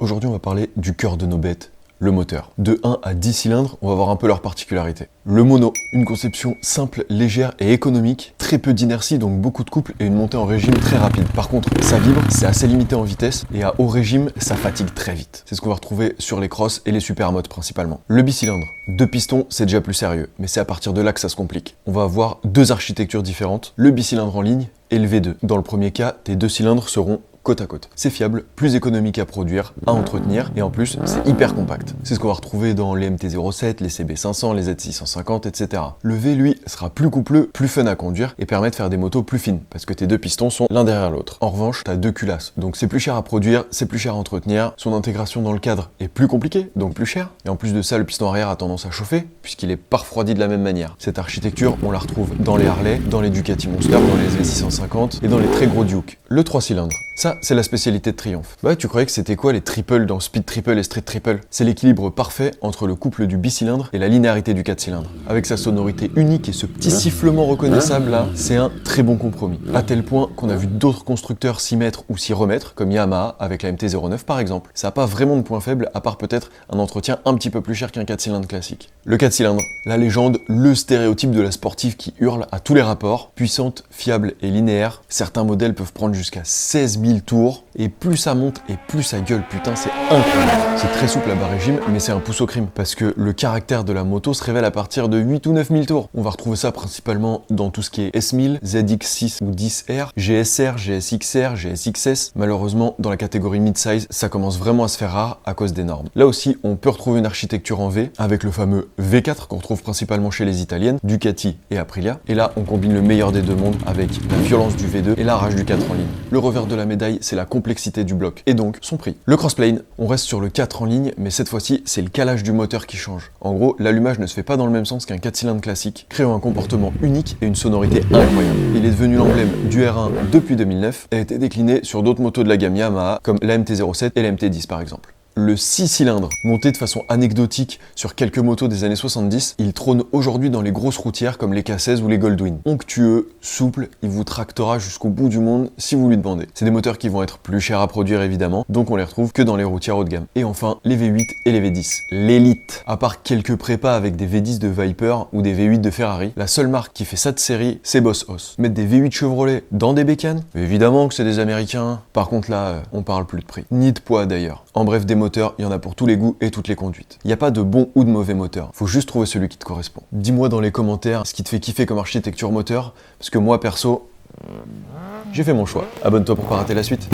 Aujourd'hui, on va parler du cœur de nos bêtes, le moteur. De 1 à 10 cylindres, on va voir un peu leurs particularités. Le mono, une conception simple, légère et économique, très peu d'inertie, donc beaucoup de couple et une montée en régime très rapide. Par contre, ça vibre, c'est assez limité en vitesse et à haut régime, ça fatigue très vite. C'est ce qu'on va retrouver sur les crosses et les supermotos principalement. Le bicylindre, 2 pistons, c'est déjà plus sérieux, mais c'est à partir de là que ça se complique. On va avoir deux architectures différentes, le bicylindre en ligne et le V2. Dans le premier cas, tes deux cylindres seront côte à côte. C'est fiable, plus économique à produire, à entretenir, et en plus, c'est hyper compact. C'est ce qu'on va retrouver dans les MT-07, les CB500, les Z650, etc. Le V, lui, sera plus coupleux, plus fun à conduire, et permet de faire des motos plus fines, parce que tes deux pistons sont l'un derrière l'autre. En revanche, t'as deux culasses, donc c'est plus cher à produire, c'est plus cher à entretenir, son intégration dans le cadre est plus compliquée, donc plus cher, et en plus de ça, le piston arrière a tendance à chauffer, puisqu'il est pas refroidi de la même manière. Cette architecture, on la retrouve dans les Harley, dans les Ducati Monster, dans les SV650, et dans les très gros Duke. Le 3 cylindres. Ça, c'est la spécialité de Triumph. Bah, tu croyais que c'était quoi les triples dans Speed Triple et Street Triple? C'est l'équilibre parfait entre le couple du bicylindre et la linéarité du 4 cylindres. Avec sa sonorité unique et ce petit sifflement reconnaissable là, c'est un très bon compromis. À tel point qu'on a vu d'autres constructeurs s'y mettre ou s'y remettre, comme Yamaha avec la MT-09 par exemple. Ça n'a pas vraiment de point faible, à part peut-être un entretien un petit peu plus cher qu'un 4 cylindres classique. Le 4 cylindres, la légende, le stéréotype de la sportive qui hurle à tous les rapports, puissante, fiable et linéaire. Certains modèles peuvent prendre jusqu'à 16 000 tours, et plus ça monte et plus ça gueule, putain c'est incroyable. C'est très souple à bas régime, mais c'est un pouce au crime, parce que le caractère de la moto se révèle à partir de 8 ou 9 000 tours. On va retrouver ça principalement dans tout ce qui est S1000, ZX6 ou 10R, GSR, GSXR, GSXS. Malheureusement, dans la catégorie mid-size, ça commence vraiment à se faire rare à cause des normes. Là aussi, on peut retrouver une architecture en V, avec le fameux V4 qu'on retrouve principalement chez les italiennes, Ducati et Aprilia. Et là, on combine le meilleur des deux mondes avec la violence du V2 et la rage du 4 en ligne. Le revers de la médaille, c'est la complexité du bloc, et donc son prix. Le crossplane, on reste sur le 4 en ligne, mais cette fois-ci, c'est le calage du moteur qui change. En gros, l'allumage ne se fait pas dans le même sens qu'un 4 cylindres classique, créant un comportement unique et une sonorité incroyable. Il est devenu l'emblème du R1 depuis 2009 et a été décliné sur d'autres motos de la gamme Yamaha, comme la MT-07 et la MT-10 par exemple. Le 6 cylindres, monté de façon anecdotique sur quelques motos des années 70, il trône aujourd'hui dans les grosses routières comme les K16 ou les Goldwing. Onctueux, souple, il vous tractera jusqu'au bout du monde si vous lui demandez. C'est des moteurs qui vont être plus chers à produire évidemment, donc on les retrouve que dans les routières haut de gamme. Et enfin, les V8 et les V10. L'élite. À part quelques prépas avec des V10 de Viper ou des V8 de Ferrari, la seule marque qui fait ça de série, c'est Boss Hoss. Mettre des V8 Chevrolet dans des bécanes, évidemment que c'est des Américains. Par contre là, on parle plus de prix. Ni de poids d'ailleurs. En bref, des moteurs, il y en a pour tous les goûts et toutes les conduites. Il n'y a pas de bon ou de mauvais moteur, faut juste trouver celui qui te correspond. Dis-moi dans les commentaires ce qui te fait kiffer comme architecture moteur, parce que moi perso, j'ai fait mon choix. Abonne-toi pour pas rater la suite.